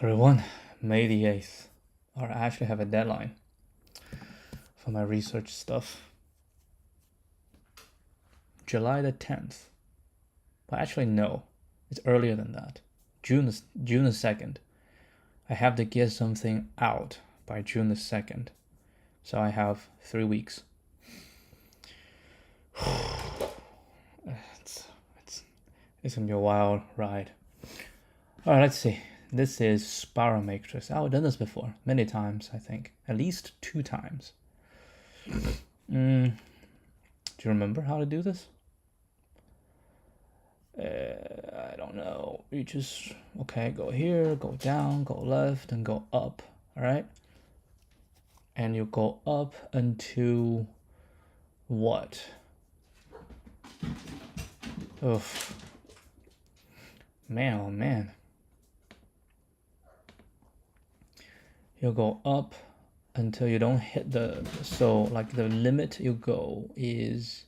Everyone, May the 8th, or I actually have a deadline for my research stuff. July the 10th. But actually, no, it's earlier than that. June the 2nd. I have to get something out by June the 2nd. So I have 3 weeks. It's gonna be a wild ride. Alright, let's see. This is spiral matrix. I've done this before, many times, I think. At least 2 times. Do you remember how to do this? I don't know. You just, okay, go here, go down, go left, and go up, alright? And you go up until what? Oof. Man, oh man. You'll go up until you don't hit the, so like the limit you go is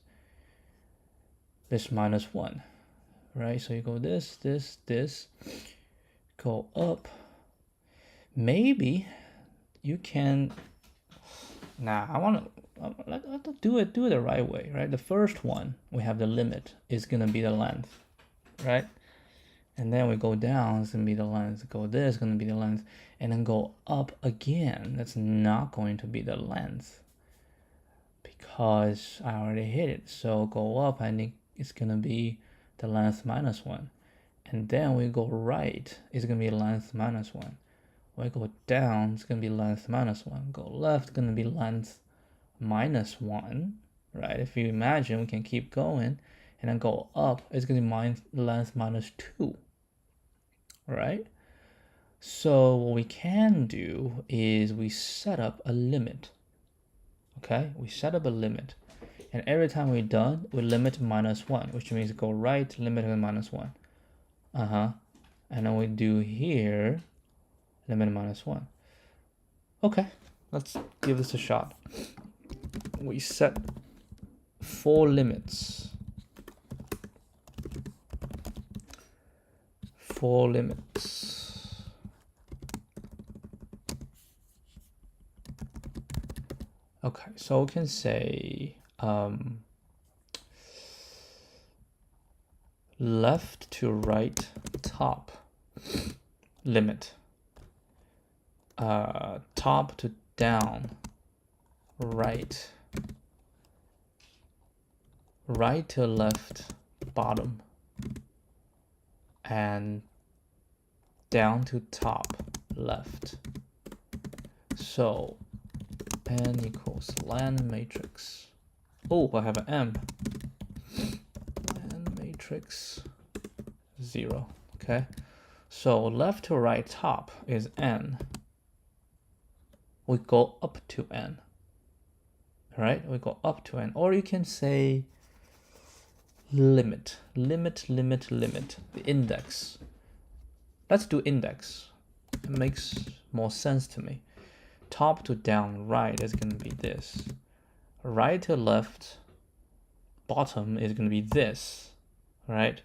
this -1, right? So you go this, go up. Maybe you can, nah, I want to do it the right way, right? The first one, we have the limit is gonna be the length, right? And then we go down, it's gonna be the length. Go this, gonna be the length, and then go up again. That's not going to be the length because I already hit it. So go up, I think it's gonna be the length -1, and then we go right, it's gonna be length -1. We go down, it's gonna be length -1. Go left, gonna be length -1, right? If you imagine, we can keep going, and then go up, it's gonna be length -2. Right? So what we can do is we set up a limit. Okay, we set up a limit, and every time we're done, we limit -1, which means go right, limit -1. And then we do here, limit -1. Okay, let's give this a shot. We set 4 limits. 4 limits. Okay, so we can say left to right top limit, top to down right, right to left bottom, and down to top left. So n equals len matrix. Oh, I have an m. Len matrix 0. Okay, so left to right top is n. We go up to n. Right? We go up to n. Or you can say limit, the index. Let's do index. It makes more sense to me. Top to down right is going to be this. Right to left bottom is going to be this, right?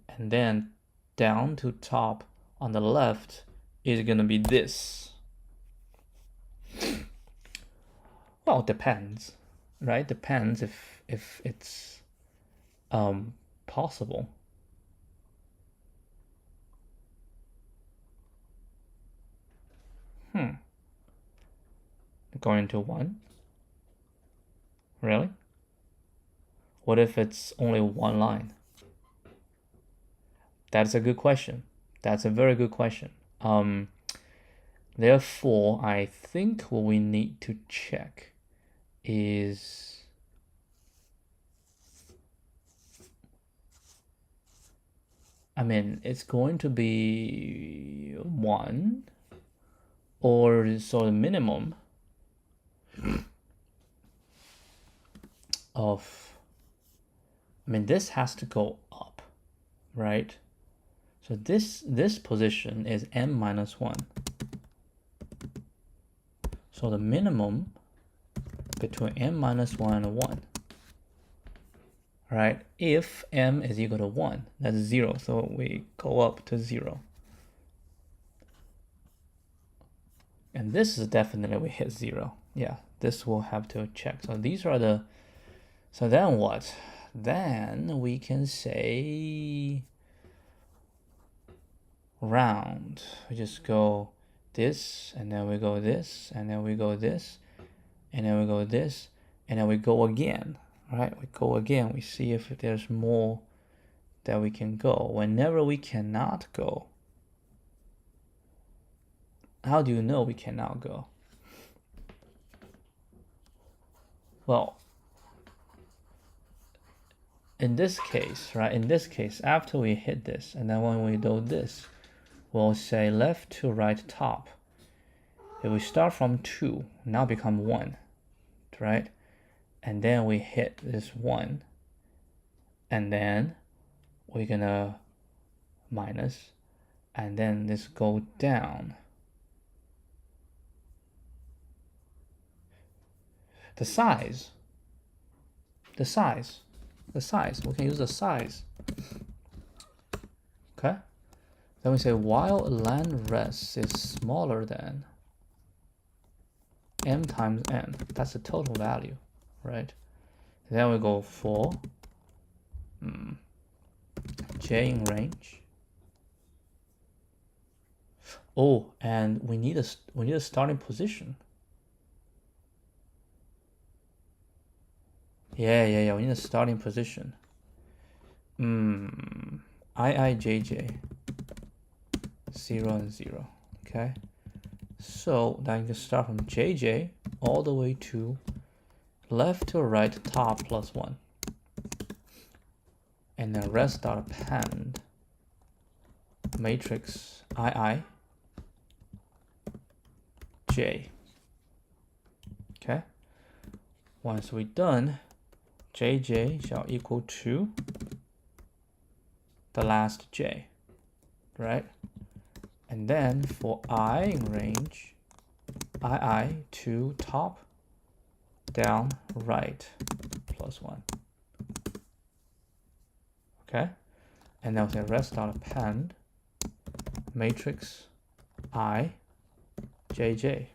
And then down to top on the left is going to be this. Well, it depends, right? Depends if it's possible. Going to 1? Really? What if it's only 1 line? That's a good question. That's a very good question. Therefore, I think what we need to check is it's going to be 1, or so the minimum of, this has to go up, right? So this position is m-1. So the minimum between m-1 and 1, right? If m is equal to 1, that's 0, so we go up to 0. And this is definitely we hit 0. Yeah, this will have to check. So these are the, so then what? Then we can say round. We just go this, and then we go this, and then we go this, and then we go this, and then we go again, right? We go again. We see if there's more that we can go. Whenever we cannot go, how do you know we cannot go? Well, in this case, right? In this case, after we hit this, and then when we do this, we'll say left to right top. If we start from 2, now become 1, right? And then we hit this 1, and then we're gonna minus, and then this go down. The size, we can use the size. Okay, then we say while len res is smaller than m times n, that's the total value, right? Then we go for j in range. Oh, and we need a starting position. Yeah, we need a starting position. IIJJ 0 and 0. Okay, so then you can start from JJ all the way to left to right top plus 1, and then res.append matrix II J. Okay, once we're done, JJ shall equal to the last J, right? And then for I in range, II to top, down, right, plus 1. Okay? And now we say res.append matrix I, JJ.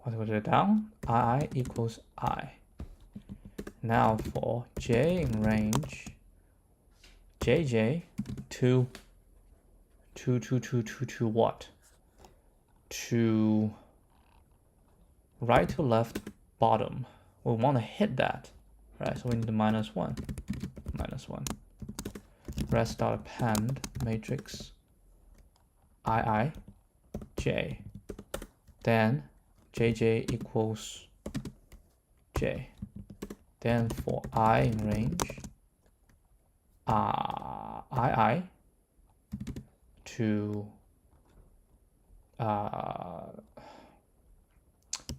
Once we go down, II equals I. Now for J in range, JJ to what? To right to left bottom. We want to hit that, right? So we need the minus 1. Res.append matrix II J. Then JJ equals J. Then for I in range, II to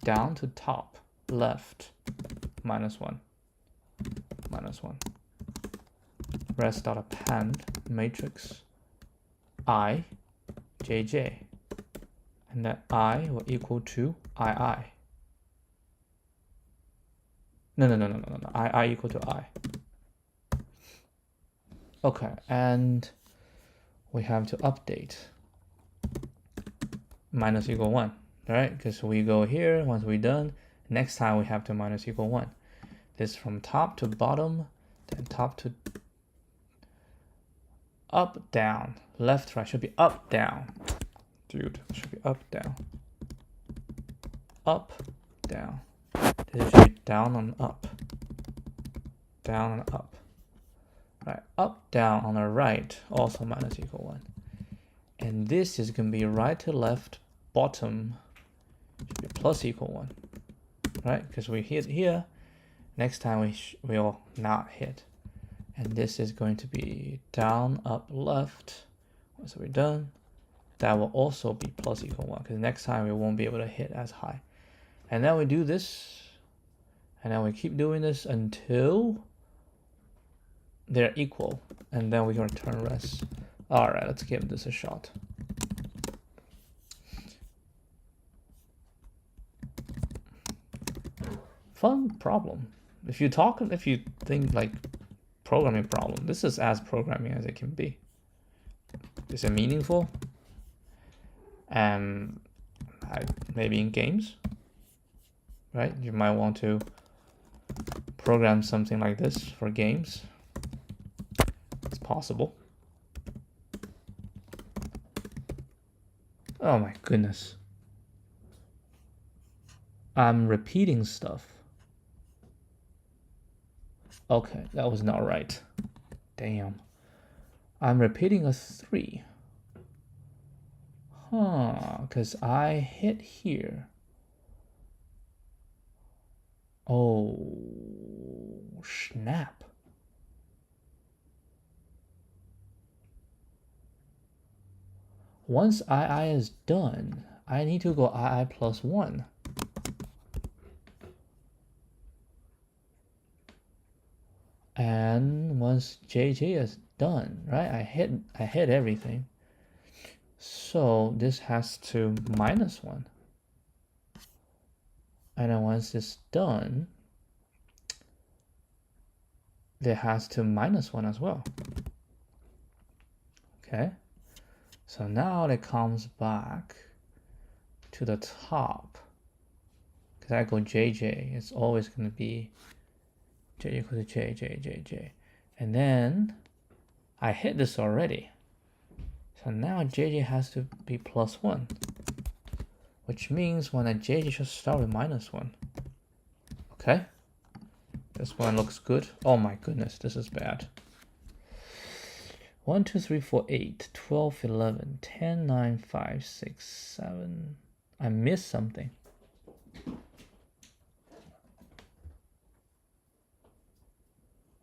down to top left minus 1. Res.append matrix I JJ, and that I will equal to II. No. I equal to I. Okay, and we have to update minus equal 1, right? Because we go here, once we're done, next time we have to minus equal 1. This from top to bottom, then top to up, down, left, right. Should be up, down. Dude, should be up, down. Up, down. This should be down and up. Down and up. Right, up, down on the right, also minus equal 1. And this is going to be right to left, bottom, should be plus equal 1. Right, because we hit here. Next time we'll not hit. And this is going to be down, up, left. Once we're done, that will also be plus equal 1, because next time we won't be able to hit as high. And then we do this, and then we keep doing this until they're equal, and then we can return res. All right, let's give this a shot. Fun problem. If you think like programming problem, this is as programming as it can be. Is it meaningful? maybe in games, right? You might want to program something like this for games. It's possible. Oh my goodness. I'm repeating stuff. Okay, that was not right. Damn. I'm repeating a 3. Because I hit here. Oh, snap. Once II is done, I need to go II plus 1. And once JJ is done, right? I hit everything. So this has to minus 1. And then once it's done, it has to minus 1 as well. Okay. So now it comes back to the top. Because I go JJ, it's always going to be J equals to J, J, J, J. And then I hit this already. So now JJ has to be plus 1. Which means when a JJ should start with minus 1. Okay. This one looks good. Oh my goodness, this is bad. 1, 2, 3, 4, 8, 12, 11, 10, 9, 5, 6, 7. I missed something.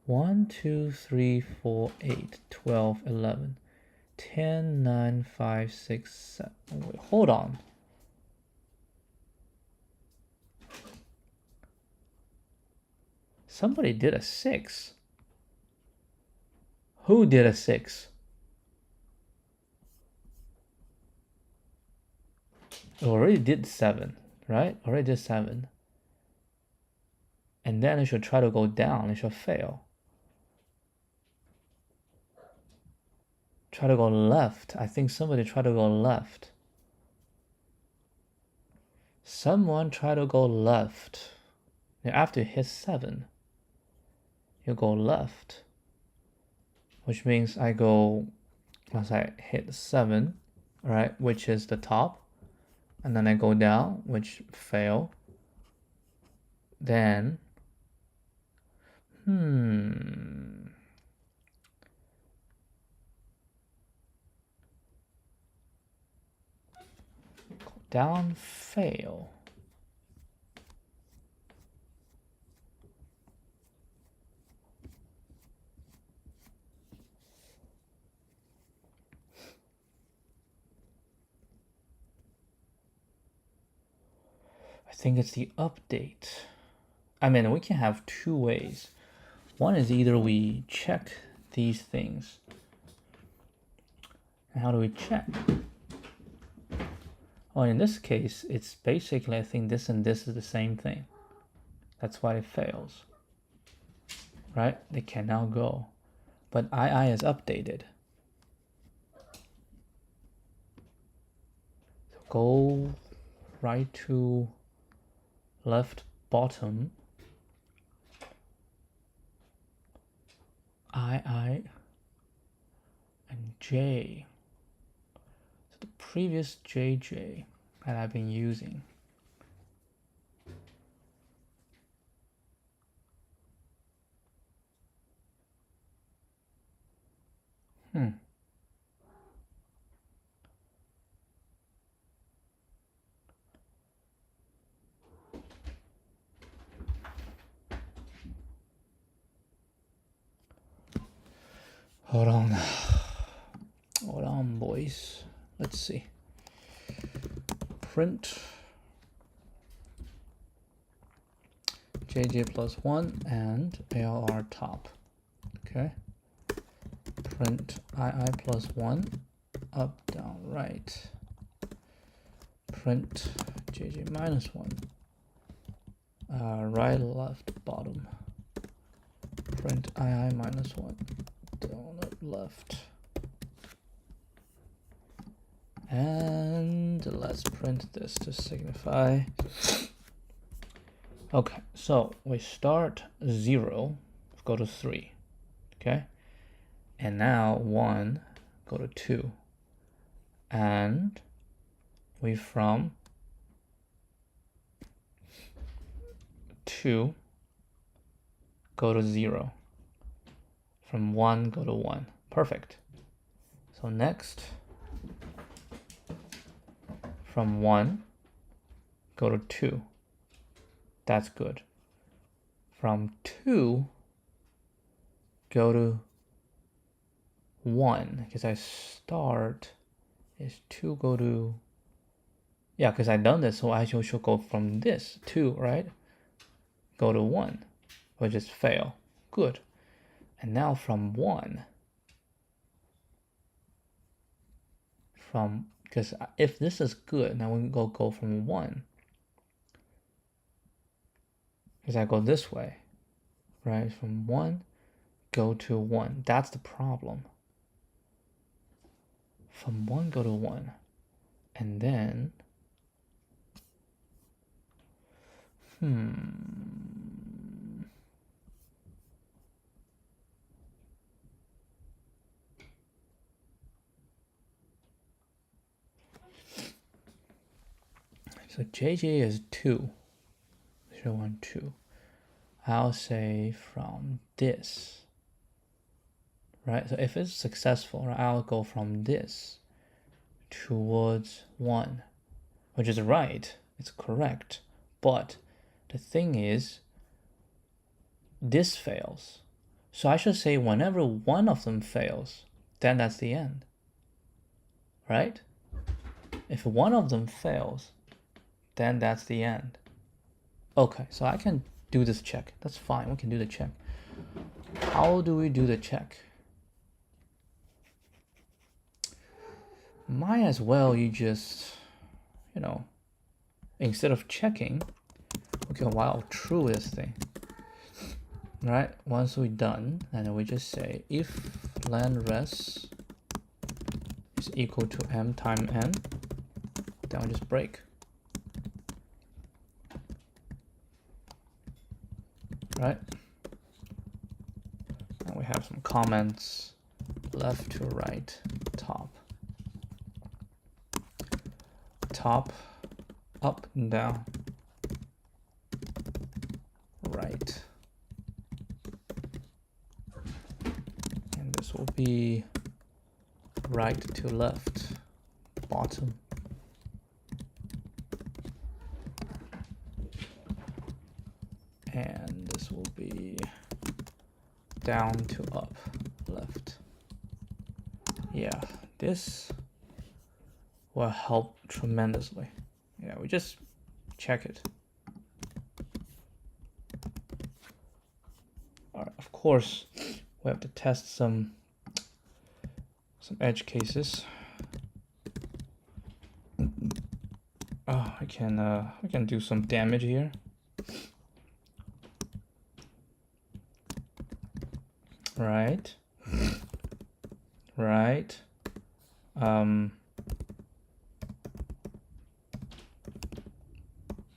One, 2, 3, 4, 8, 12, 11, 10, 9, 5, 6, 7. Wait, hold on. Somebody did a 6. Who did a 6? Already did 7, right? Already did 7. And then it should try to go down. It should fail. Try to go left. I think somebody tried to go left. Someone try to go left. After you hit 7, you go left. Which means I go, once I hit 7, right, which is the top. And then I go down, which fail. Then, down, fail. I think it's the update. I mean, we can have 2 ways. One is either we check these things. And how do we check? Well, in this case, it's basically, I think this and this is the same thing. That's why it fails. Right? They can now go. But II is updated. So go right to left bottom. II and J. So the previous JJ that I've been using. Hold on. Hold on, boys. Let's see. Print JJ plus 1 and ALR top. Okay. Print II plus 1, up, down, right. Print JJ minus 1, right, left, bottom. Print II minus 1, down, up, left. And let's print this to signify. Okay, so we start 0, go to 3, okay? And now 1, go to 2. And we from 2, go to 0. From 1, go to 1. Perfect. So next, from 1, go to 2. That's good. From 2, go to 1, because I start is 2, go to, yeah, because I done this, so I should go from this 2, right? Go to 1, or just fail. Good. And now from 1, because if this is good, now we can go from 1. Because I go this way, right? From 1, go to 1. That's the problem. From 1, go to 1. And then, so JJ is 2. 0, 1, 2. I'll say from this, right? So if it's successful, right, I'll go from this towards 1, which is right. It's correct. But the thing is, this fails. So I should say whenever one of them fails, then that's the end, right? If one of them fails, then that's the end. Okay, so I can do this check. That's fine, we can do the check. How do we do the check? Might as well you just, instead of checking, we can while true this thing. Right, once we're done, and then we just say if len res is equal to m times n, then we just break. Right? And we have some comments left to right, top, up and down, right. And this will be right to left, bottom. And this will be down to up, left. Yeah, this will help tremendously. Yeah, we just check it. All right, of course, we have to test some edge cases. Oh, I can do some damage here. Right. Right.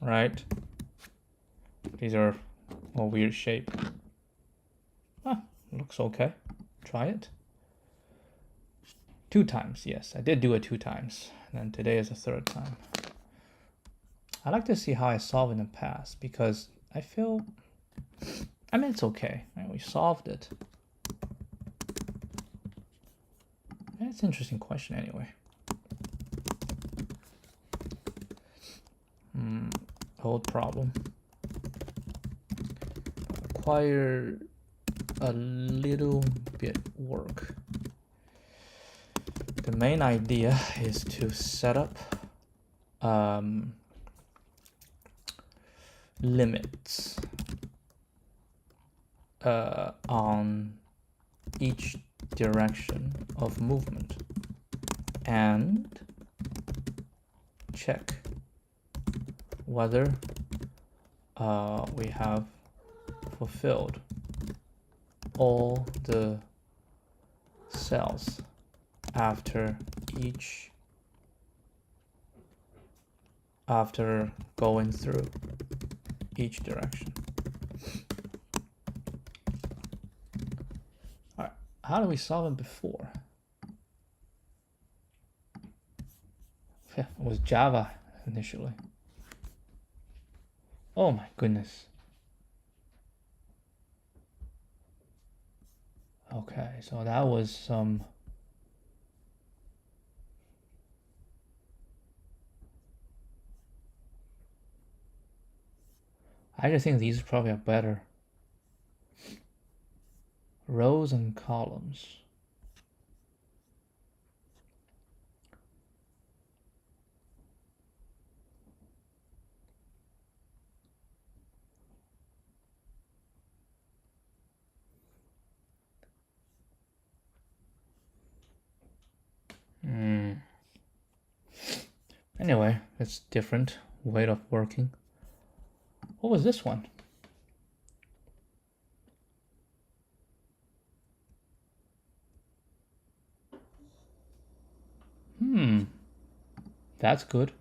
Right. These are a weird shape. Ah, looks okay. Try it. 2 times, yes, I did do it 2 times. And then today is the 3rd time. I like to see how I solved in the past because I feel, it's okay. Right? We solved it. It's an interesting question anyway. Old problem. Require a little bit work. The main idea is to set up limits on each direction of movement and check whether we have fulfilled all the cells after each after going through each direction. All right, how do we solve it before? Yeah, it was Java initially. Oh my goodness. Okay, so that was some I just think these probably are better. Rows and columns. Anyway, it's different way of working. What was this one? That's good.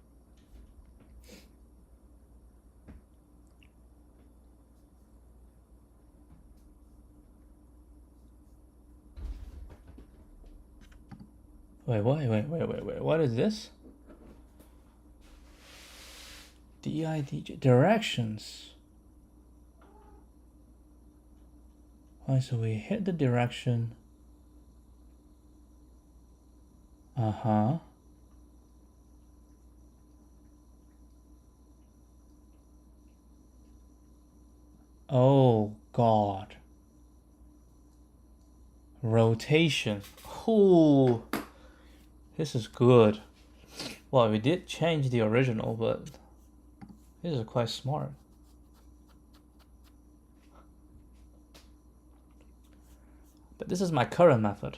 Wait, what is this? DIDJ, directions. Alright, so we hit the direction. Uh-huh. Oh, God. Rotation. Ooh. This is good. Well, we did change the original, but this is quite smart. But this is my current method,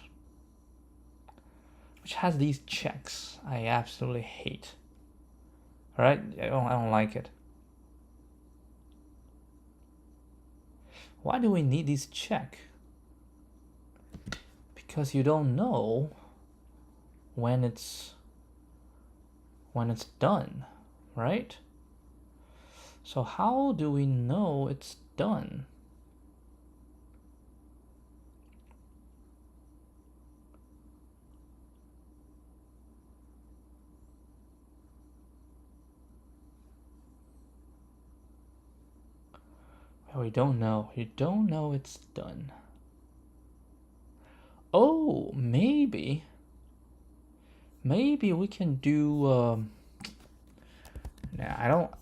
which has these checks I absolutely hate. Alright? I don't like it. Why do we need these check? Because you don't know when it's done, right? So how do we know it's done? Well, we don't know. You don't know it's done. Oh, maybe we can do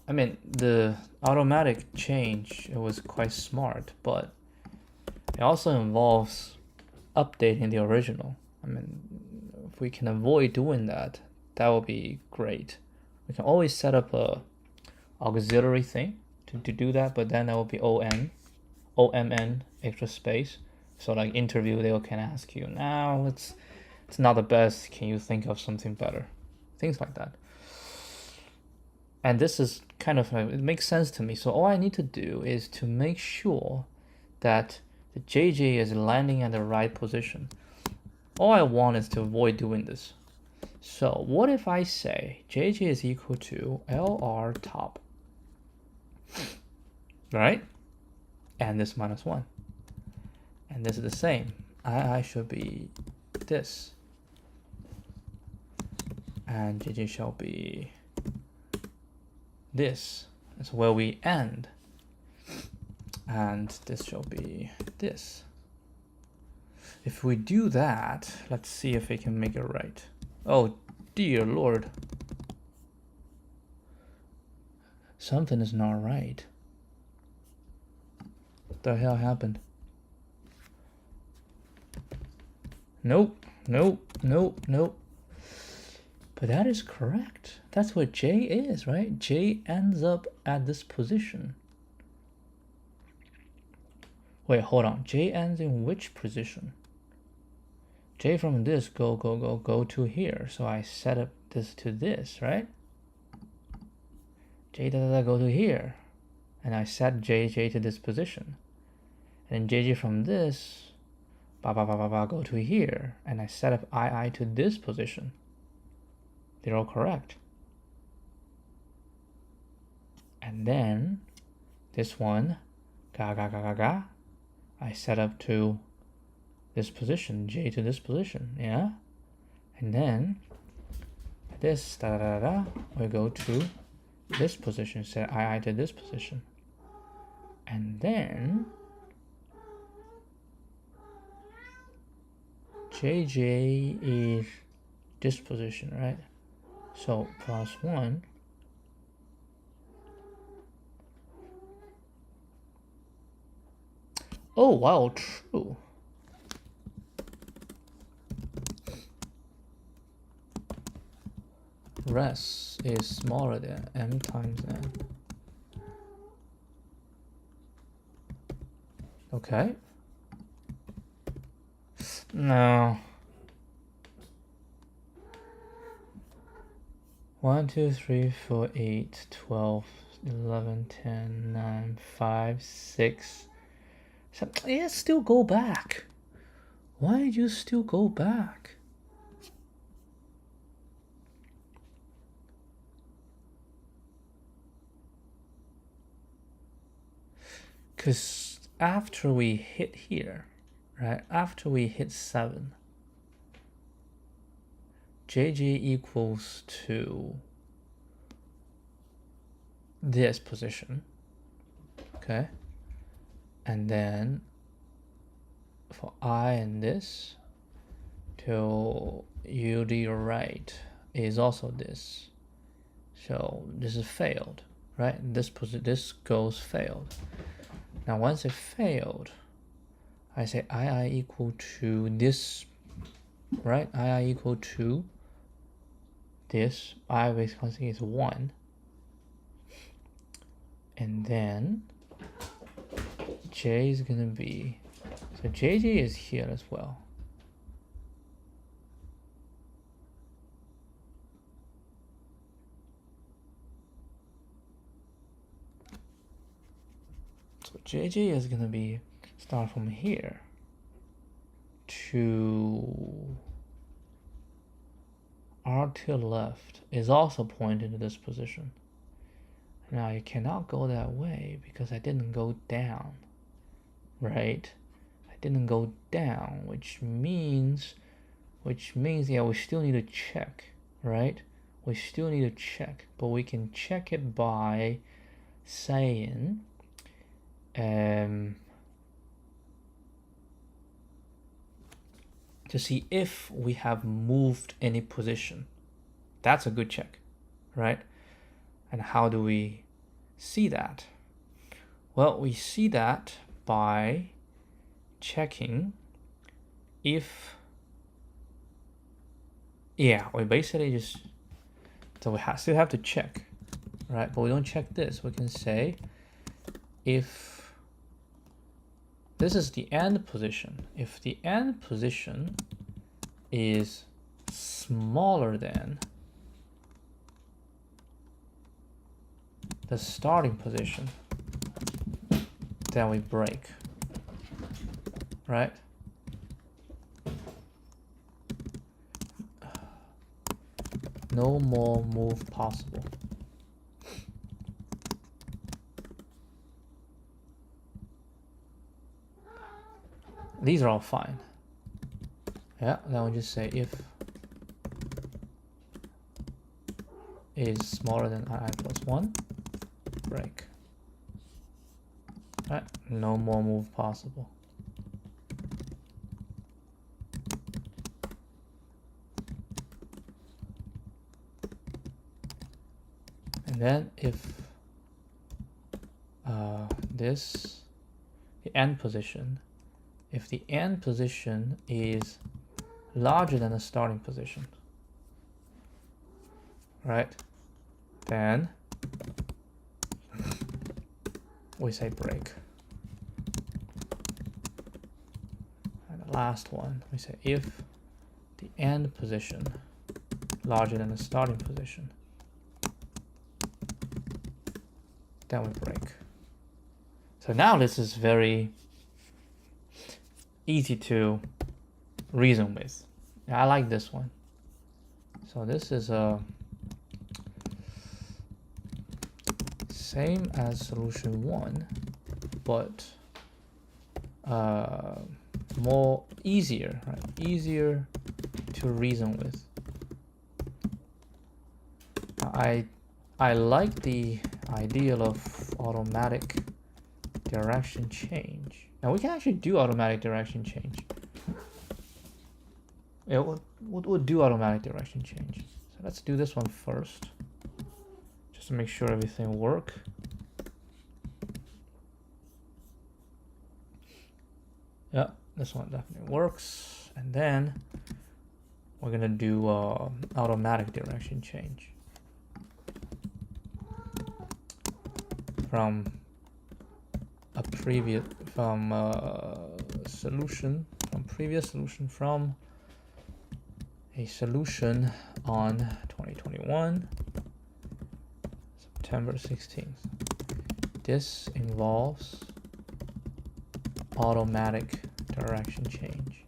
I mean the automatic change, it was quite smart, but it also involves updating the original. I mean, if we can avoid doing that, that would be great. We can always set up a auxiliary thing to do that, but then that will be OMN extra space. So like interview, they can ask you, now it's not the best, can you think of something better? Things like that. And this is kind of, it makes sense to me. So all I need to do is to make sure that the JJ is landing at the right position. All I want is to avoid doing this. So what if I say JJ is equal to LR top, right? And this minus 1. And this is the same. I should be this. And JJ shall be this. That's where we end. And this shall be this. If we do that, let's see if we can make it right. Oh dear Lord. Something is not right. What the hell happened? Nope. But that is correct. That's what J is, right? J ends up at this position. Wait, hold on. J ends in which position? J from this go to here. So I set up this to this, right? J go to here. And I set JJ to this position. And then JJ from this go to here. And I set up II to this position. They're all correct. And then this one, I set up to this position, j to this position, yeah? And then this, we go to this position, set I to this position. And then jj is this position, right? So +1. Oh, wow, true. Res is smaller than m times n. Okay. No. 1, 2, 3, 4, 8, 12, 11, 10, 9, 5, 6. So, yeah, still go back. Why did you still go back? Because after we hit here, right? After we hit 7, jj equals to this position, okay? And then for I and this, till ud right is also this. So this is failed, right? This goes failed. Now once it failed, I say I equal to this, right? I equal to this. I basically is 1. And then j is gonna be, so jj is here as well. So jj is gonna be start from here to r to the left is also pointing to this position. Now you cannot go that way because I didn't go down, right? I didn't go down, which means, yeah, we still need to check, right? We still need to check, but we can check it by saying, to see if we have moved any position. That's a good check, right? And how do we see that? Well, we see that by checking if, yeah, we basically just, so we still have to check, right? But we don't check this. We can say if this is the end position, if the end position is smaller than the starting position, then we break, right? No more move possible. These are all fine. Yeah, then we just say if is smaller than I plus 1, break. Right, no more move possible. And then if the end position, if the end position is larger than the starting position, right, then we say break. And the last one, we say if the end position larger than the starting position, then we break. So now this is very easy to reason with. I like this one. So this is a same as solution 1, but more easier, right? Easier to reason with. I like the ideal of automatic direction change. Now we can actually do automatic direction change. Yeah, we'll do automatic direction change. So let's do this one first, just to make sure everything works. Yeah, this one definitely works. And then we're gonna do automatic direction change from a previous solution, from previous solution, from a solution on 2021 September 16th. This involves automatic direction change.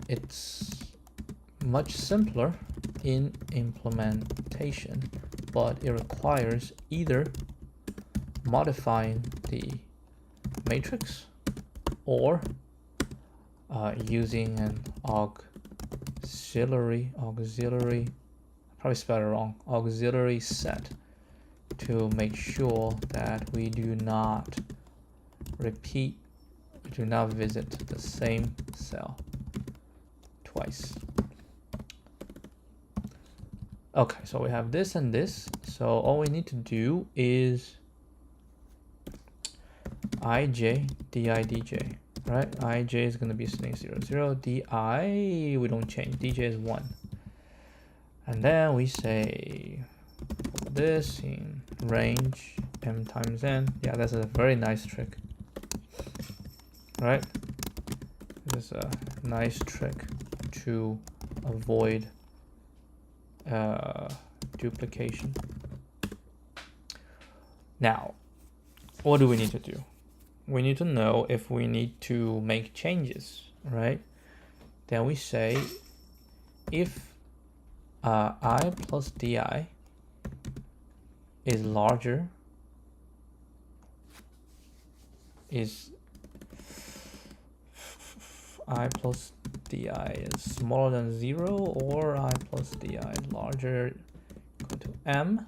It's much simpler in implementation, but it requires either modifying the matrix or using an auxiliary, probably spelled it wrong, auxiliary set to make sure that we do not visit the same cell twice. Okay, so we have this and this. So all we need to do is ij di dj, right? Ij is going to be string 0 0, di we don't change, dj is 1, and then we say this in range m times n. Yeah, that's a very nice trick, right? This is a nice trick to avoid duplication. Now, what do we need to do? We need to know if we need to make changes, right? Then we say if I plus di is larger, is I plus di is smaller than 0, or I plus di is larger equal to m,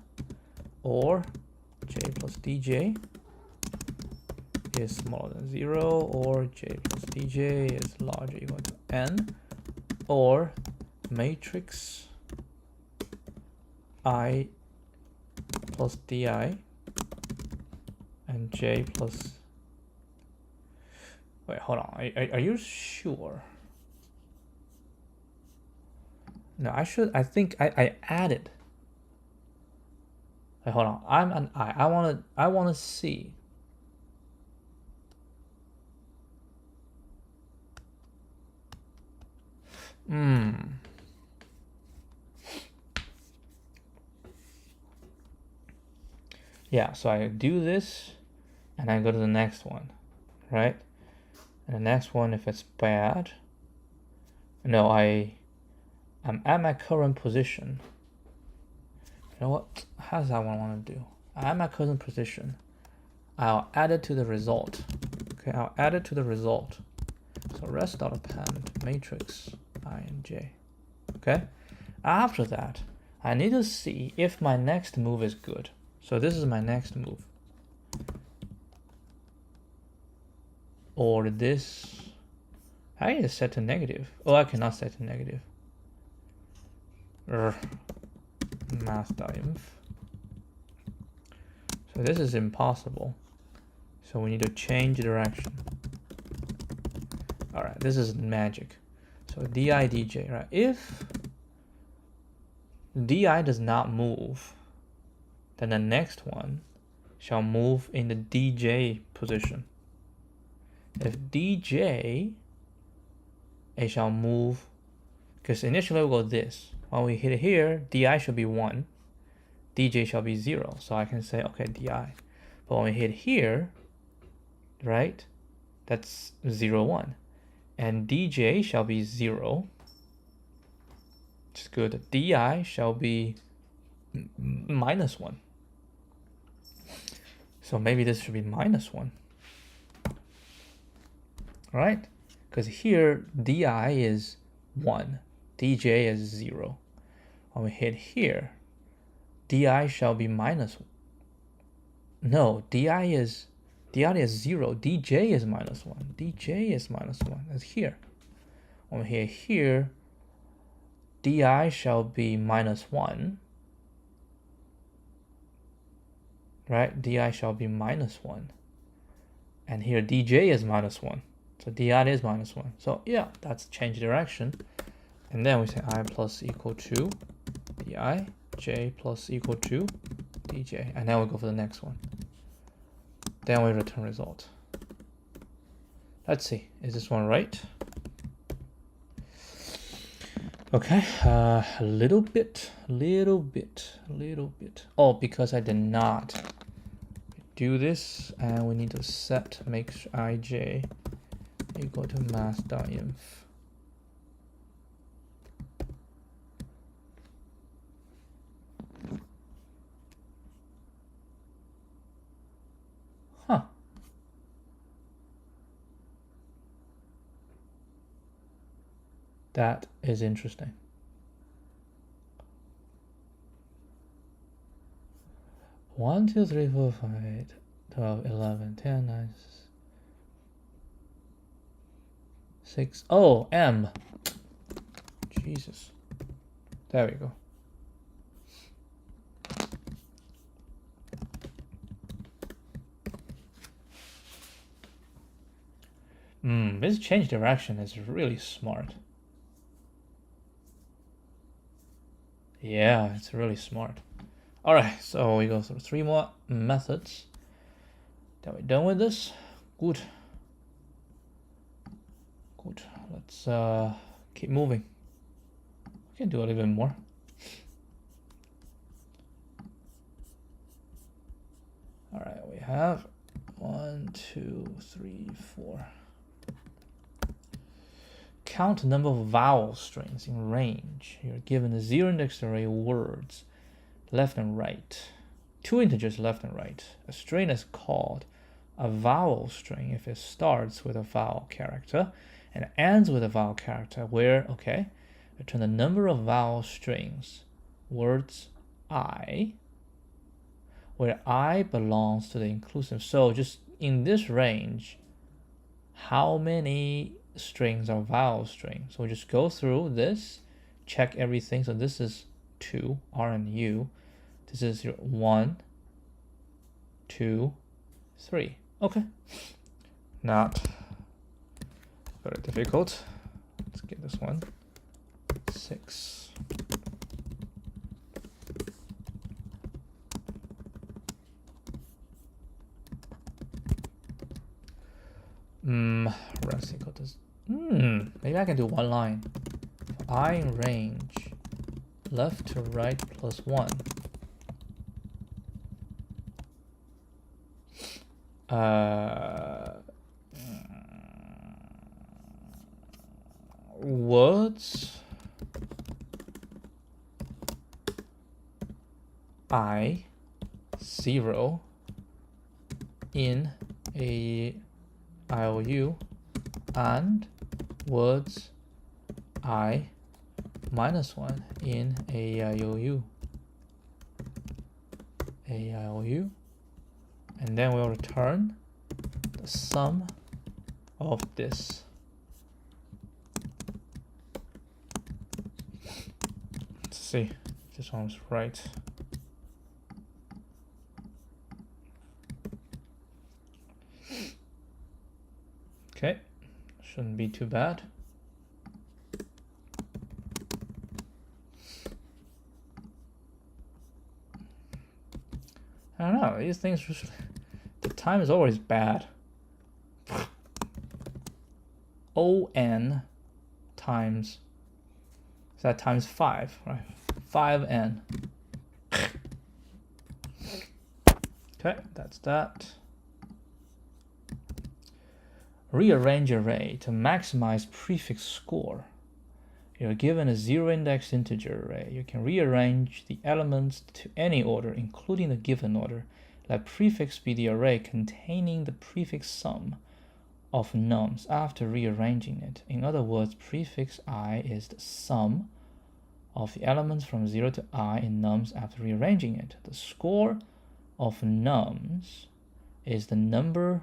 or j plus dj is smaller than 0, or j plus dj is larger equal to n, or matrix I plus di and j plus, wait, hold on, are you sure? No, I think I added. Wait, hold on, I'm an I wanna see. Yeah, so I do this and I go to the next one, right? And the next one, if it's bad, no, I'm at my current position. You know what? How's that one I want to do? I'm at my current position. I'll add it to the result. Okay, I'll add it to the result. So rest.append matrix I and j. Okay. After that, I need to see if my next move is good. So this is my next move. Or this. I need to set to negative. Oh, I cannot set to negative. Math.inf. So this is impossible. So we need to change direction. All right, this is magic. So di dj, right? If di does not move, then the next one shall move in the dj position. If dj, it shall move, because initially we'll go this. When we hit here, di should be 1, dj shall be 0. So I can say, okay, di. But when we hit here, right, that's 0, 1. And dj shall be 0. Which is good. Di shall be minus 1. So maybe this should be minus 1. Right? Because here di is 1, dj is 0. When we hit here, di shall be minus 1. No, di is 0, dj is minus 1, dj is minus 1. That's here. When we hit here, di shall be minus 1. Right? Di shall be minus 1. And here dj is minus 1. So di is minus 1. So yeah, that's change direction. And then we say I plus equal to di, j plus equal to dj. And then we go for the next one. Then we return result. Let's see, is this one right? Okay, a little bit. Oh, because I did not do this, and we need to set make ij equal to math.inf. Huh. That is interesting. One, 2, 3, 4, 5, 12, 11, 10, 9, 6. Oh, M. Jesus. There we go. This change direction is really smart. Yeah, it's really smart. All right, so we go through 3 more methods. Then we're done with this. Good. Let's keep moving. We can do a little bit more. All right, we have 1, 2, 3, 4. Count the number of vowel strings in range. You're given a 0 index array words left and right. 2 integers left and right. A string is called a vowel string if it starts with a vowel character and ends with a vowel character where, okay, return the number of vowel strings, words I, where I belongs to the inclusive. So just in this range, how many strings are vowel strings? So we just go through this, check everything. So this is 2, R and U. This is 1, 2, 3. Okay. Not very difficult. Let's get this one. 6. Let's equal this. Maybe I can do one line. I in range left to right plus 1. Words I 0 in a IOU and words I minus 1 in AIOU. And then we'll return the sum of this. Let's see if this one's right. Okay, shouldn't be too bad. I don't know, these things, the time is always bad. ON times, so that times 5, right? 5N. Okay, that's that. Rearrange array to maximize prefix score. you're given a zero-index integer array. You can rearrange the elements to any order, including the given order. Let prefix be the array containing the prefix sum of nums after rearranging it. In other words, prefix I is the sum of the elements from 0 to I in nums after rearranging it. The score of nums is the number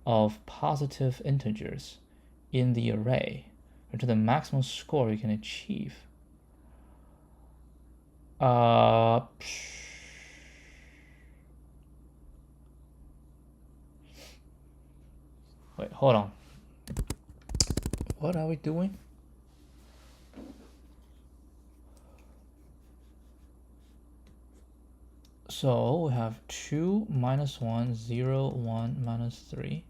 of positive integers in the array, or to the maximum score you can achieve. Wait, hold on. What are we doing? So we have 2, -1, 0, 1, -3.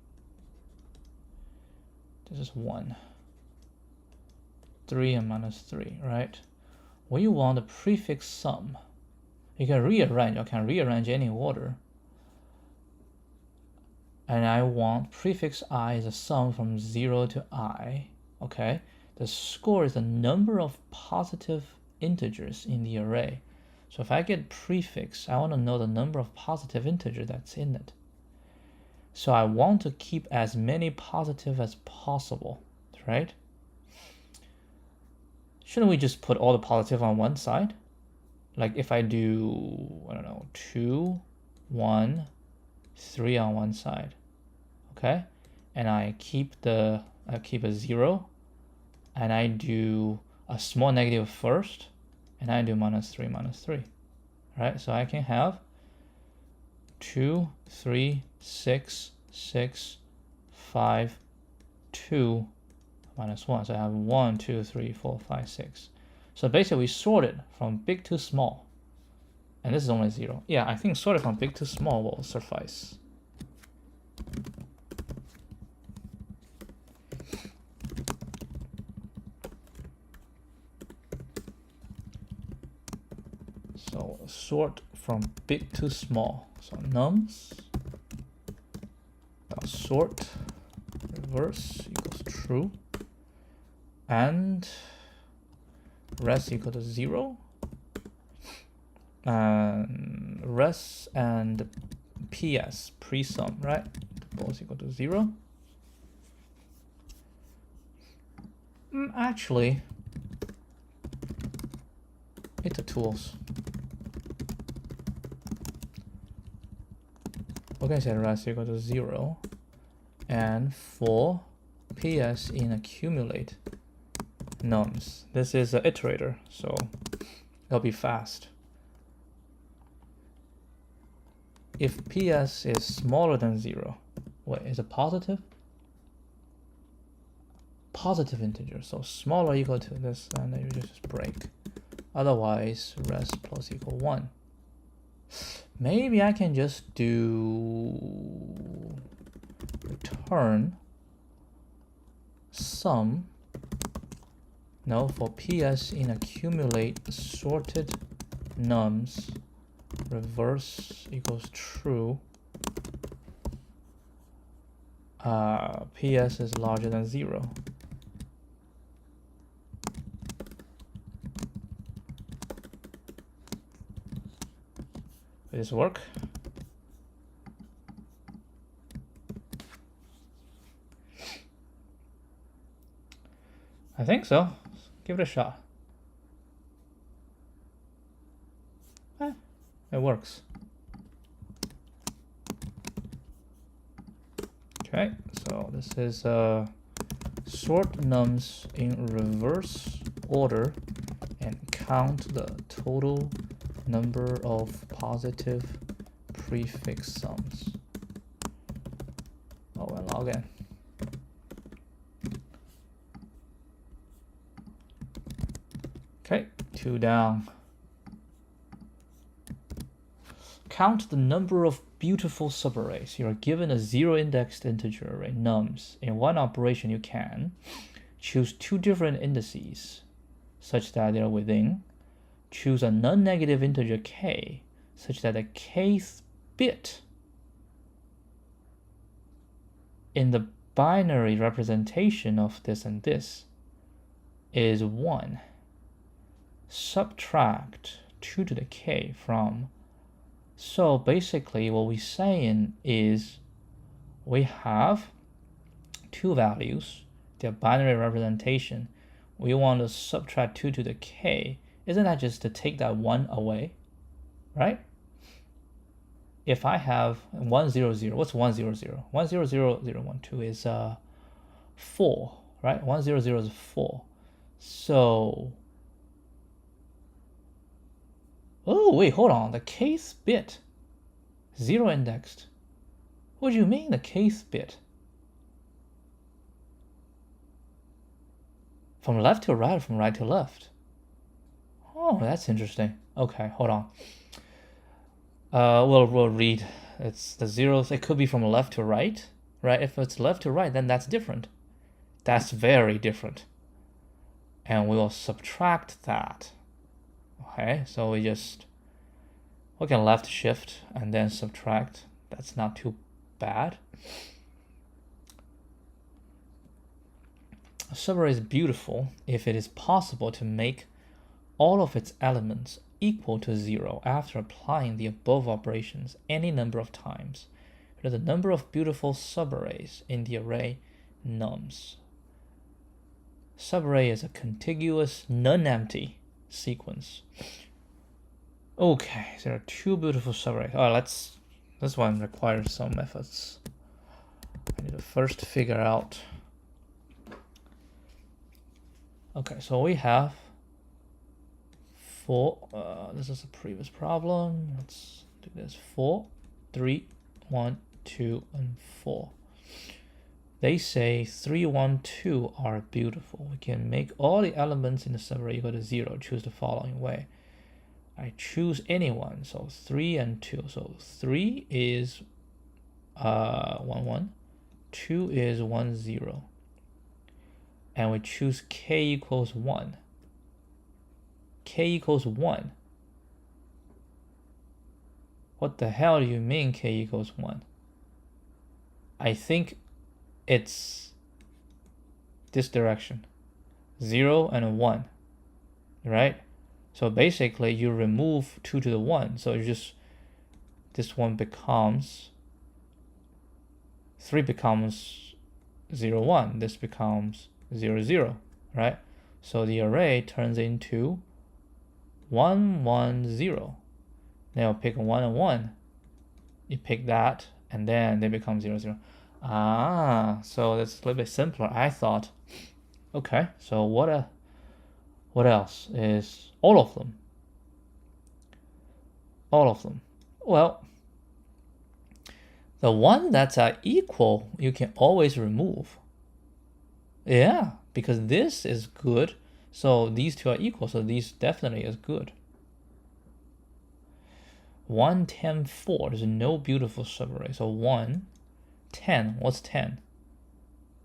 This is 1. 3 and -3, right? When you want the prefix sum, you can rearrange. I can rearrange any order. And I want prefix I is a sum from 0 to I. Okay? The score is the number of positive integers in the array. So if I get prefix, I want to know the number of positive integers that's in it. So I want to keep as many positive as possible, right? Shouldn't we just put all the positive on one side? Like if I do, I don't know, 2, 1, 3 on one side, okay? And I keep a 0, and I do a small negative first, and I do -3, -3, right? So I can have 2, 3, 6, 6, 5, 2, -1. So I have 1, 2, 3, 4, 5, 6. So basically we sorted from big to small. And this is only 0. Yeah, I think sorted from big to small will suffice. So sort from big to small. So nums dot sort reverse equals true, and res equal to 0, and res and ps pre-sum, right, both equal to 0. Actually, hit the tools. We're going to say res equal to 0, and for ps in accumulate nums. This is an iterator, so it'll be fast. If ps is smaller than 0, wait, is it positive? Positive integer, so smaller equal to this, and then you just break. Otherwise, res plus equal 1. Maybe I can just do return sum. No, for ps in accumulate sorted nums reverse equals true. ps is larger than 0. Will this work? I think so. Give it a shot. It works. Okay, so this is sort nums in reverse order and count the total number of positive prefix sums. Oh, and log in. Okay, 2 down. Count the number of beautiful subarrays. You are given a zero-indexed integer array, nums. In one operation, you can choose 2 different indices such that they are within. Choose a non-negative integer k such that the kth bit in the binary representation of this and this is 1. Subtract 2 to the k from. So basically what we're saying is we have two values, their binary representation. We want to subtract 2 to the k. Isn't that just to take that 1 away, right? If I have 1, 0, 0, what's 1, 0, 0? 1, 0, 0, 0, 1, 2 is 4, right? 1, 0, 0 is 4. So, oh, wait, hold on. The kth bit, 0 indexed. What do you mean the kth bit? From left to right or from right to left? Oh, that's interesting. Okay, hold on. We'll read. It's the zeros. It could be from left to right, right? If it's left to right, then that's different. That's very different. And we will subtract that. Okay, so we can left shift and then subtract. That's not too bad. A subarray is beautiful if it is possible to make all of its elements equal to 0 after applying the above operations any number of times. It is the number of beautiful subarrays in the array nums. Subarray is a contiguous, non-empty sequence. Okay, so there are two beautiful subarrays. Oh, this one requires some methods. I need to first figure out. Okay, so we have 4. This is a previous problem. Let's do this. 4, 3, 1, 2, and 4. They say 3, 1, 2 are beautiful. We can make all the elements in the subarray equal to 0. Choose the following way. I choose any one. So 3 and 2. So 3 is 1, 1. 2 is 1, 0. And we choose k equals 1. K equals 1. What the hell do you mean k equals 1? I think it's this direction. 0 and 1. Right? So basically you remove 2 to the 1. So this one becomes 3 becomes 0, 1. This becomes 0, 0. Right? So the array turns into 1, 1, 0. Now pick 1 and 1. You pick that, and then they become 0, 0. So that's a little bit simpler. I thought, okay, so what else is all of them? All of them. Well, the one that's equal, you can always remove. Yeah, because this is good. So these two are equal, so these definitely is good. 1, 10, 4. There's no beautiful subarray. So 1, 10. What's 10?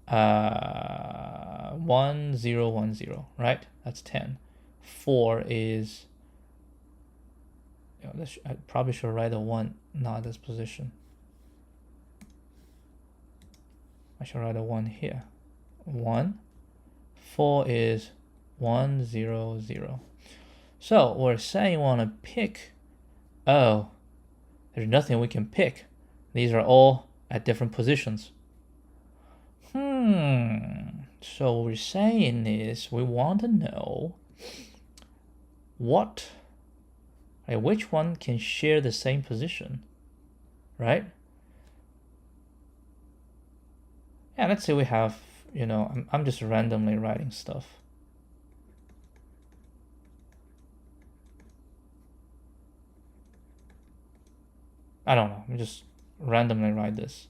1, 0, 1, 0. Right? That's 10. 4 is. I probably should write a 1 not this position. I should write a 1 here. 1. 4 is 1, 0, 0. So we're saying we want to pick. Oh, there's nothing we can pick. These are all at different positions. So what we're saying is we want to know which one can share the same position, right? Yeah, let's say we have, I'm just randomly writing stuff. I don't know, just randomly write this.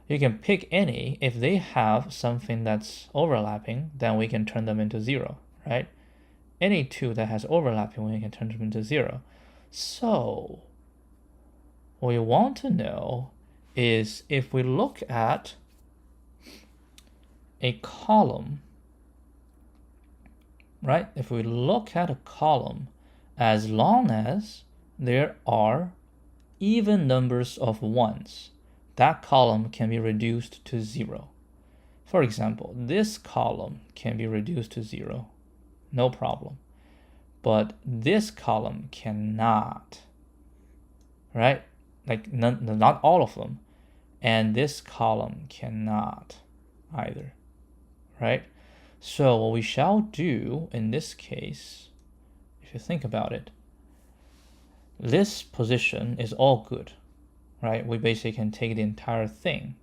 You can pick any. If they have something that's overlapping, then we can turn them into 0, right? Any two that has overlapping, we can turn them into 0. So what we want to know is if we look at a column, right? If we look at a column, as long as there are even numbers of 1s, that column can be reduced to 0. For example, this column can be reduced to 0, no problem. But this column cannot, right? Like not all of them. And this column cannot either, right? So what we shall do in this case, if you think about it, this position is all good, right? We basically can take the entire thing.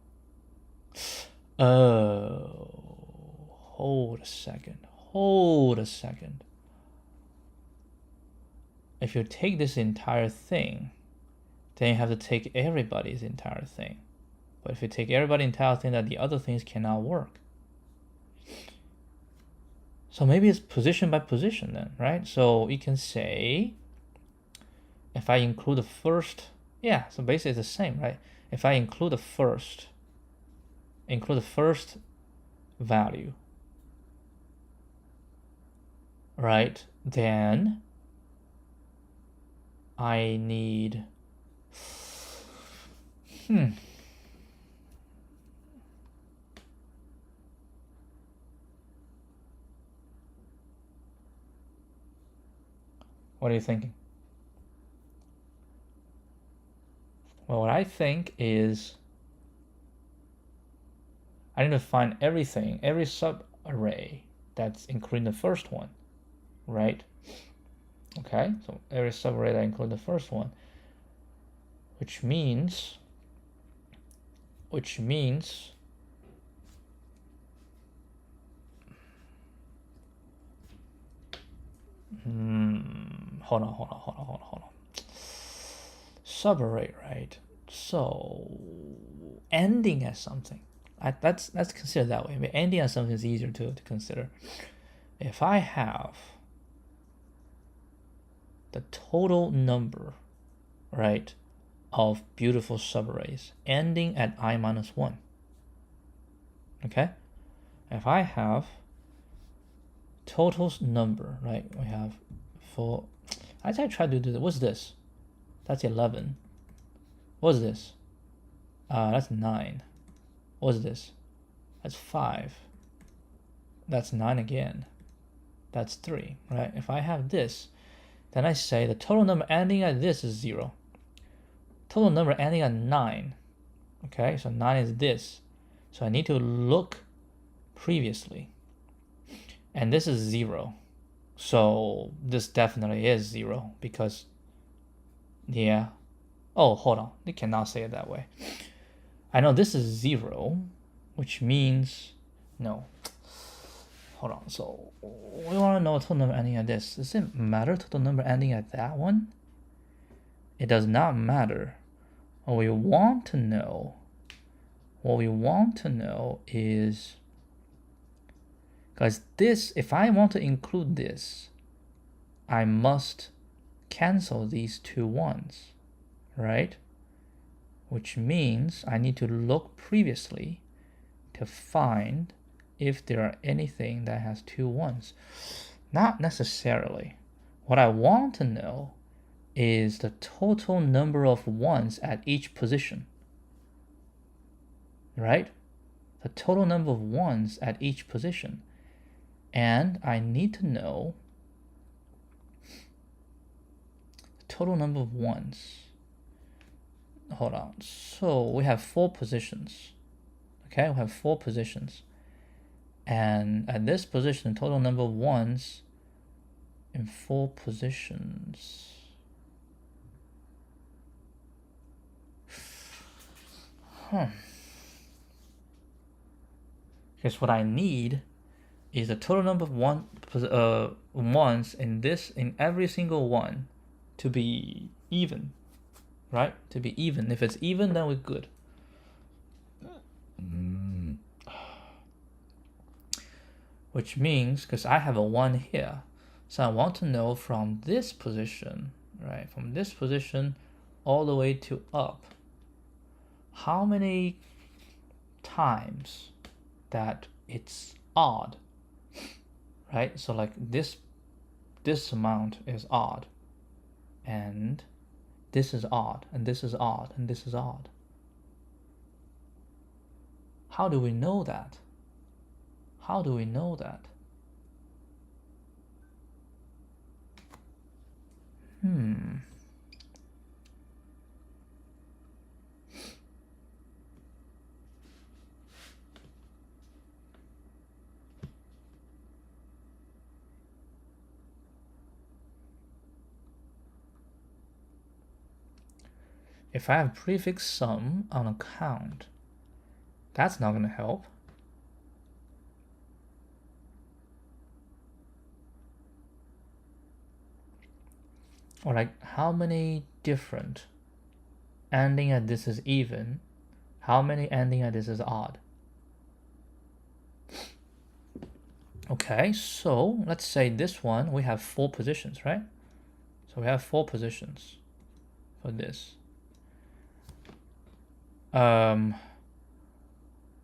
Oh, hold a second. If you take this entire thing, then you have to take everybody's entire thing. But if you take everybody's entire thing, then the other things cannot work. So maybe it's position by position then, right? So you can say, if I include the first, yeah, so basically it's the same, right? If I include the first value, right, then I need, what are you thinking? Well, what I think is I need to find everything, every subarray that's including the first one, right? Okay, so every subarray that includes the first one, which means hold on. Subarray, right? So ending at something. Let's consider that way. I mean, ending at something is easier to consider. If I have the total number, right, of beautiful subarrays ending at I-1, okay? If I have total number, right, we have for, I try to do that. What's this? That's 11. What's this? That's 9. What's this? That's 5. That's 9 again. That's 3, right? If I have this, then I say the total number ending at this is 0. Total number ending at 9. Okay, so 9 is this. So I need to look previously. And this is 0. So this definitely is 0 because, yeah. Oh, hold on. You cannot say it that way. I know this is 0, which means, no. Hold on. So we want to know total number ending at this. Does it matter total number ending at that one? It does not matter. What we want to know is, because this, if I want to include this, I must cancel these two ones, right? Which means I need to look previously to find if there are anything that has two ones. Not necessarily. What I want to know is the total number of ones at each position, right? The total number of ones at each position. And I need to know the total number of ones. Hold on. So we have 4 positions. Okay, we have 4 positions. And at this position, the total number of ones in 4 positions. Because what I need is the total number of ones in every single one to be even, right? To be even. If it's even, then we're good. Which means, because I have a 1 here, so I want to know from this position, right? From this position all the way to up, how many times that it's odd, right? So like this amount is odd, and this is odd, and this is odd, and this is odd. How do we know that? How do we know that? If I have prefix sum on a count, that's not going to help. Or like, how many different ending at this is even? How many ending at this is odd? Okay, so let's say this one, we have 4 positions, right? So we have 4 positions for this.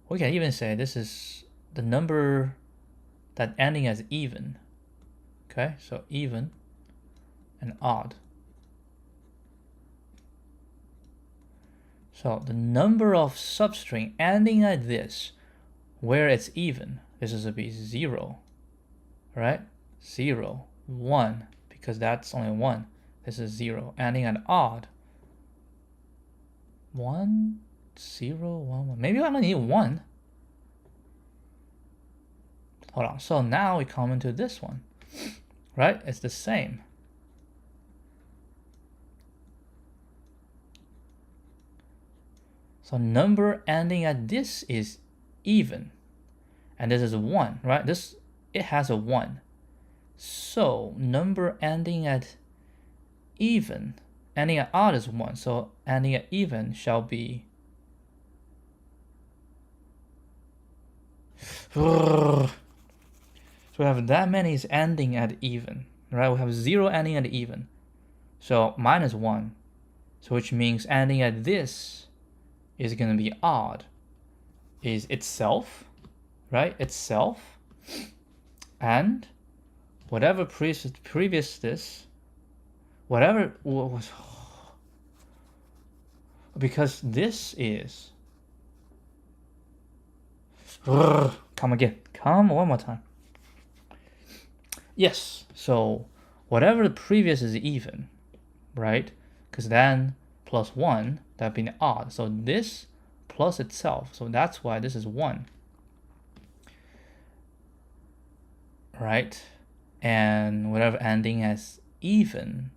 We can even say this is the number that ending as even. Okay, so even and odd. So the number of substring ending at this, where it's even, this is to be 0, right? 0, 1, because that's only 1. This is 0. Ending at odd, 1, 0, 1, 1. Maybe I only need 1. Hold on. So now we come into this one, right? It's the same. So number ending at this is even, and this is 1, right? This, it has a 1. So number ending at even, ending at odd is 1. So ending at even shall be so we have that many is ending at even, right? We have 0 ending at even. So minus 1. So which means ending at this is going to be odd. Is itself, right? Itself. And whatever previous this, whatever was, because this is, come again, come one more time. Yes, so whatever the previous is even, right? Because then plus 1, that being odd. So this plus itself, so that's why this is 1. Right? And whatever ending as even,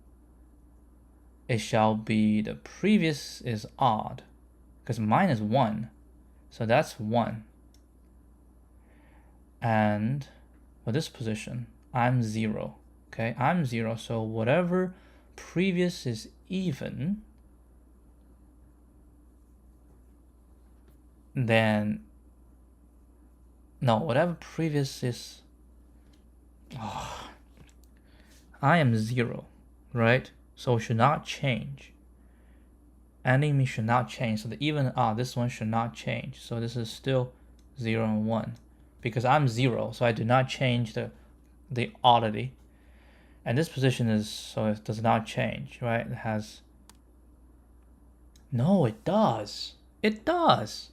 it shall be the previous is odd, because mine is 1. So that's 1. And for this position, I'm 0. Okay, I'm 0. So whatever previous is even, then no, whatever previous is, I am 0, right? So it should not change. Ending me should not change. So the even this one should not change. So this is still 0 and 1, because I'm 0, so I do not change the oddity. And this position is, so it does not change, right? It has, no, it does. It does.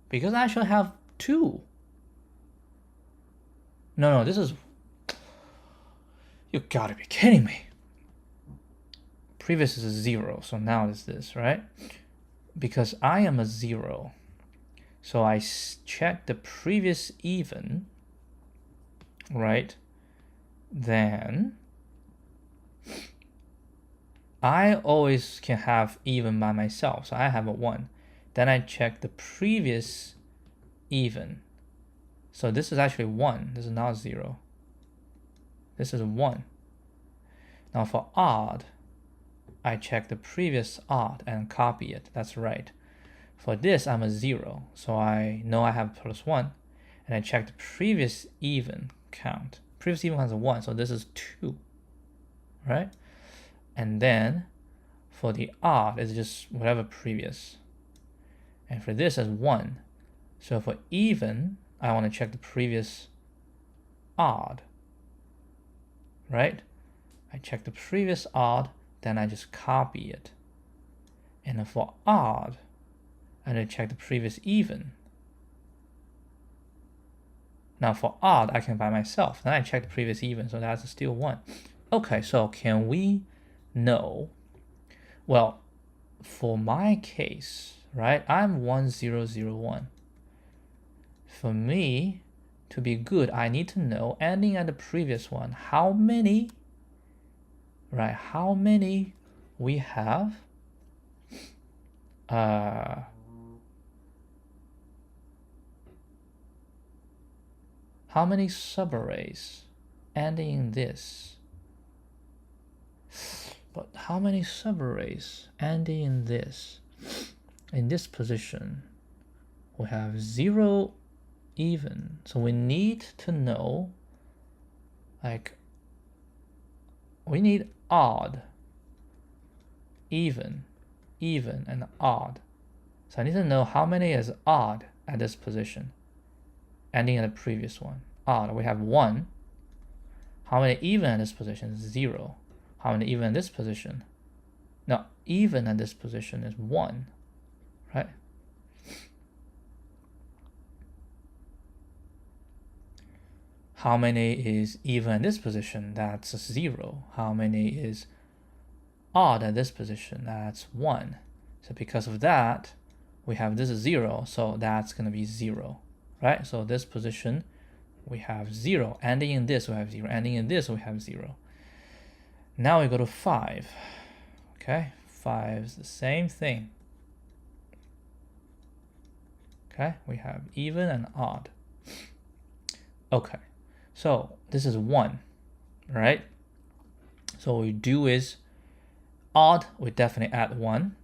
Because I should have 2. No, this is, you gotta be kidding me. Previous is a 0, so now it's this, right? Because I am a 0, so I check the previous even, right? Then I always can have even by myself, so I have a 1. Then I check the previous even. So this is actually 1. This is not 0. This is 1. Now for odd, I check the previous odd and copy it. That's right. For this, I'm a 0. So I know I have plus 1. And I check the previous even count. Previous even count is 1. So this is 2. Right? And then for the odd, it's just whatever previous. And for this is 1. So for even, I want to check the previous odd. Right? I check the previous odd, then I just copy it. And for odd, I check the previous even. Now for odd, I can by myself. Then I check the previous even, so that's still 1. Okay, so can we know? Well, for my case, right, I'm 1, 0, 0, 1. For me to be good, I need to know, ending at the previous one, how many, right, how many we have how many subarrays ending in this? But how many subarrays ending in this? In this position, we have 0 even. So we need to know, like, we need odd, even, and odd. So I need to know how many is odd at this position, ending in the previous one. Odd, we have 1. How many even at this position? 0. How many even in this position? Now, even at this position is 1, right? How many is even in this position? That's 0. How many is odd at this position? That's 1. So because of that, we have this 0, so that's going to be 0, right? So this position, we have 0. Ending in this, we have 0. Ending in this, we have 0. Now we go to 5. Okay, 5 is the same thing. Okay, we have even and odd. Okay, so this is 1, right? So what we do is odd, we definitely add 1.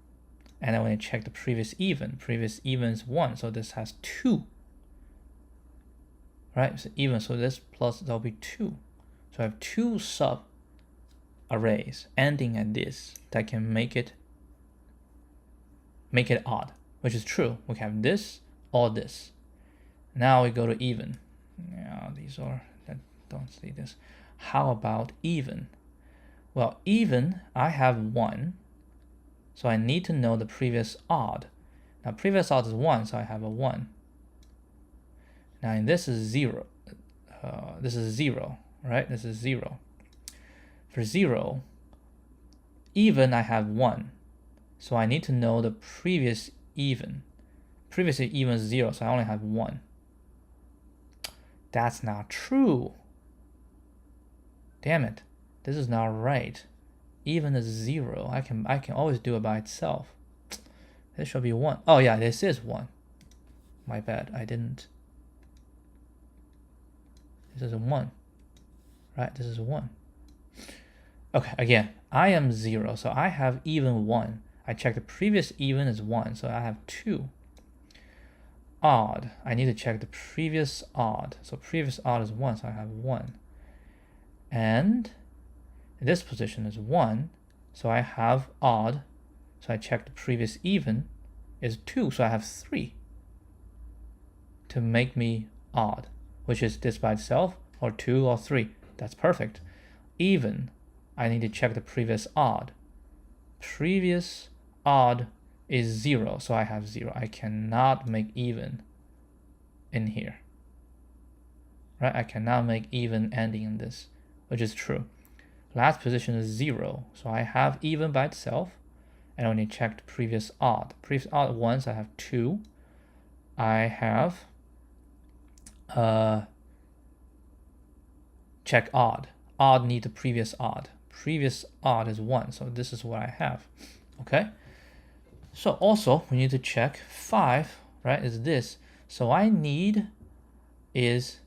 And then when you check the previous even is 1, so this has 2. Right, so even, so this plus, that'll be 2. So I have 2 sub arrays ending at this that can make it odd, which is true. We have this or this. Now we go to even. Yeah, these are, don't see this. How about even? Well, even, I have 1, so I need to know the previous odd. Now previous odd is 1, so I have a 1. Now in this is 0. This is 0, right? This is 0. For 0, even I have 1. So I need to know the previous even. Previous even is 0, so I only have 1. That's not true. Damn it. This is not right. Even is 0. I can always do it by itself. This should be 1. Oh yeah, this is 1. My bad. I didn't. This is a 1. Right? This is a 1. Okay, again, I am 0, so I have even 1. I check the previous even is 1, so I have 2. Odd, I need to check the previous odd. So previous odd is 1, so I have 1. And this position is 1, so I have odd. So I check the previous even is 2, so I have 3 to make me odd, which is this by itself, or 2 or 3. That's perfect. Even, I need to check the previous odd. Previous odd is 0, so I have 0. I cannot make even in here. Right? I cannot make even ending in this, which is true. Last position is 0, so I have even by itself, and I only check the previous odd. Previous odd 1, so I have 2. I have check odd. Odd need the previous odd. Previous odd is 1, so this is what I have. Okay? So also, we need to check 5, right, is this. So I need is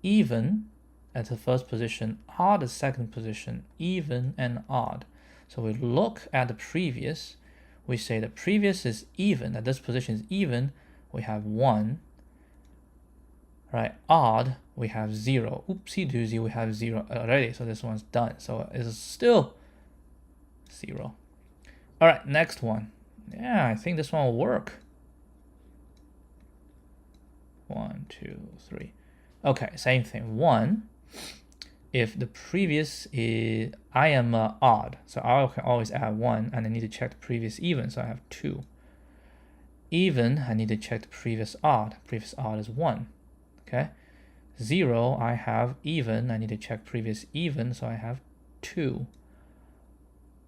even at the first position, odd at the second position, even and odd. So we look at the previous, we say the previous is even, at this position is even, we have 1. Right, odd, we have 0. Oopsie doozy, we have 0 already, so this one's done. So it's still 0. All right, next one. Yeah, I think this one will work. 1, 2, 3. Okay, same thing. 1, if the previous is, I am odd, so I can always add 1, and I need to check the previous even, so I have 2. Even, I need to check the previous odd. Previous odd is 1. Okay, 0, I have even. I need to check previous even, so I have 2.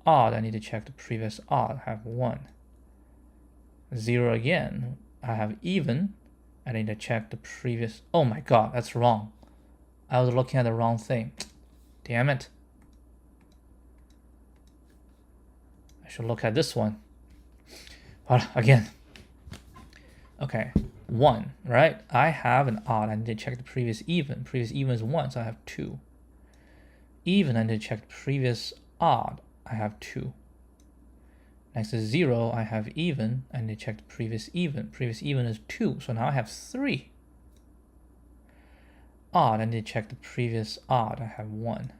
Odd, I need to check the previous odd. I have 1. 0 again, I have even. I need to check the previous. Oh my god, that's wrong. I was looking at the wrong thing. Damn it. I should look at this one. Well, again. Okay, 1, right? I have an odd. I need to check the previous even. Previous even is 1, so I have 2. Even, I need to check the previous odd. I have 2. Next is 0, I have even. I need to check the previous even. Previous even is 2, so now I have 3. Odd, I need to check the previous odd. I have 1.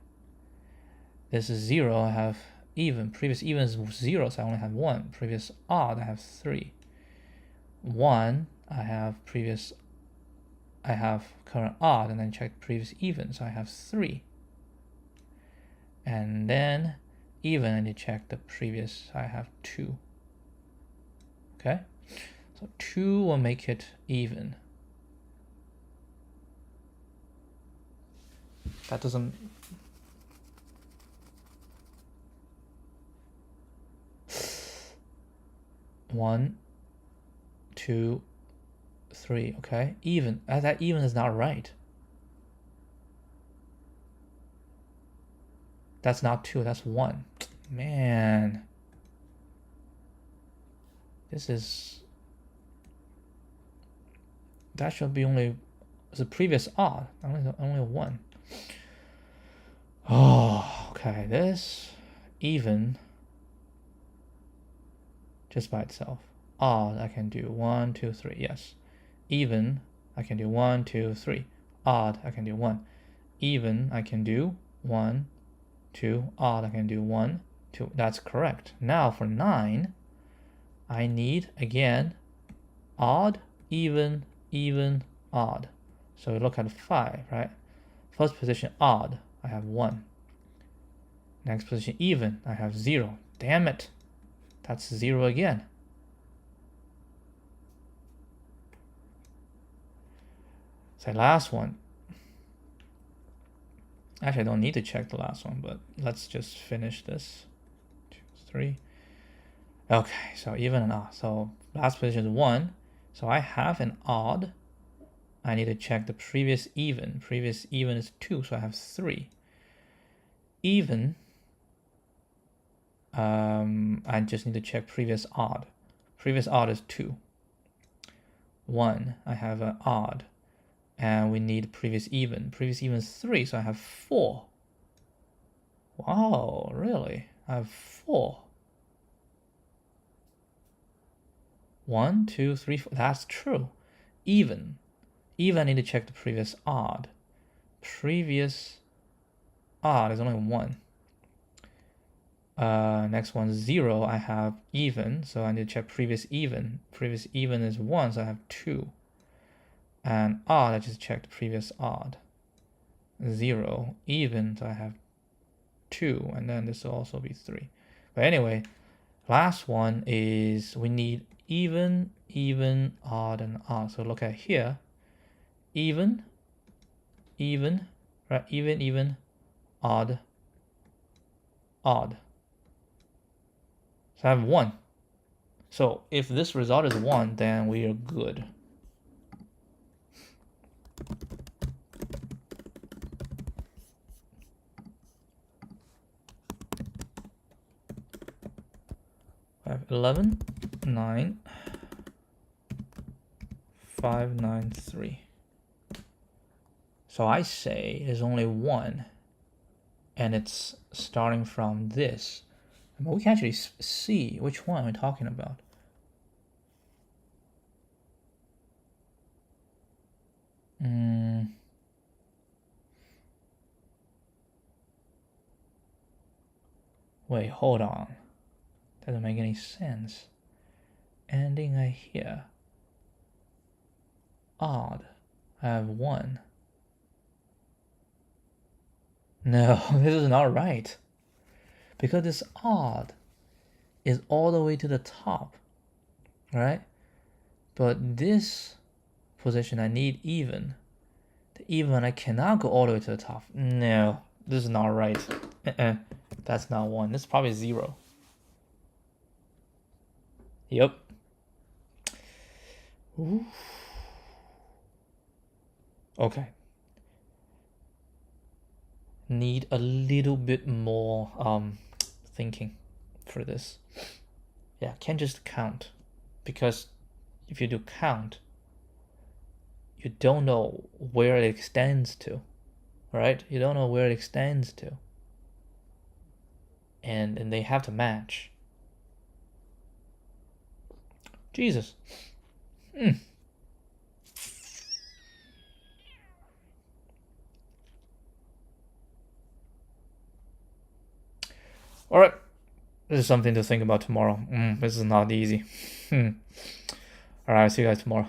This is 0, I have even. Previous even is 0, so I only have 1. Previous odd, I have 3. 1, I have previous, I have current odd, and then check the previous even, so I have 3. And then even, I need to check the previous, I have 2. Okay, so 2 will make it even. That doesn't. One, 2, 3. Okay, even. That even is not right. That's not 2. That's 1. Man, this is. That should be only the previous odd. Only 1. Oh, okay. This even just by itself. Odd, I can do 1, 2, 3. Yes. Even, I can do 1, 2, 3. Odd, I can do 1. Even, I can do 1, 2. Odd, I can do 1, 2. That's correct. Now for 9, I need again odd, even, even, odd. So we look at 5, right? First position odd, I have 1. Next position even, I have 0. Damn it. That's 0 again. Say last one. Actually, I don't need to check the last one, but let's just finish this. 2, 3. Okay, so even and odd. So last position is 1. So I have an odd. I need to check the previous even. Previous even is 2, so I have 3. Even, I just need to check previous odd. Previous odd is 2. 1, I have an odd. And we need previous even. Previous even is 3, so I have 4. Wow, really? I have 4. 1, 2, 3, 4. That's true. Even. Even, I need to check the previous odd. Previous odd is only 1. Next one, 0. I have even, so I need to check previous even. Previous even is 1, so I have 2. And odd, I just checked previous odd. 0. Even, so I have 2. And then this will also be 3. But anyway, last one is we need even, even, odd, and odd. So look at here. Even, even, right? Even, even, odd, odd. So I have 1. So if this result is 1, then we are good. I have 11, 9, 5, 9, 3. So I say there's only 1, and it's starting from this. But we can actually see which one we're talking about. Wait, hold on. Doesn't make any sense. Ending right here. Odd. I have 1. No, this is not right. Because this odd is all the way to the top, right? But this position, I need even. Even I cannot go all the way to the top. No, this is not right. That's not 1. This is probably 0. Yep. Ooh. Okay. Need a little bit more thinking for this. Yeah, can't just count, because if you do count, you don't know where it extends to, right? You don't know where it extends to, and they have to match. Jesus. All right, this is something to think about tomorrow. This is not easy. All right, see you guys tomorrow.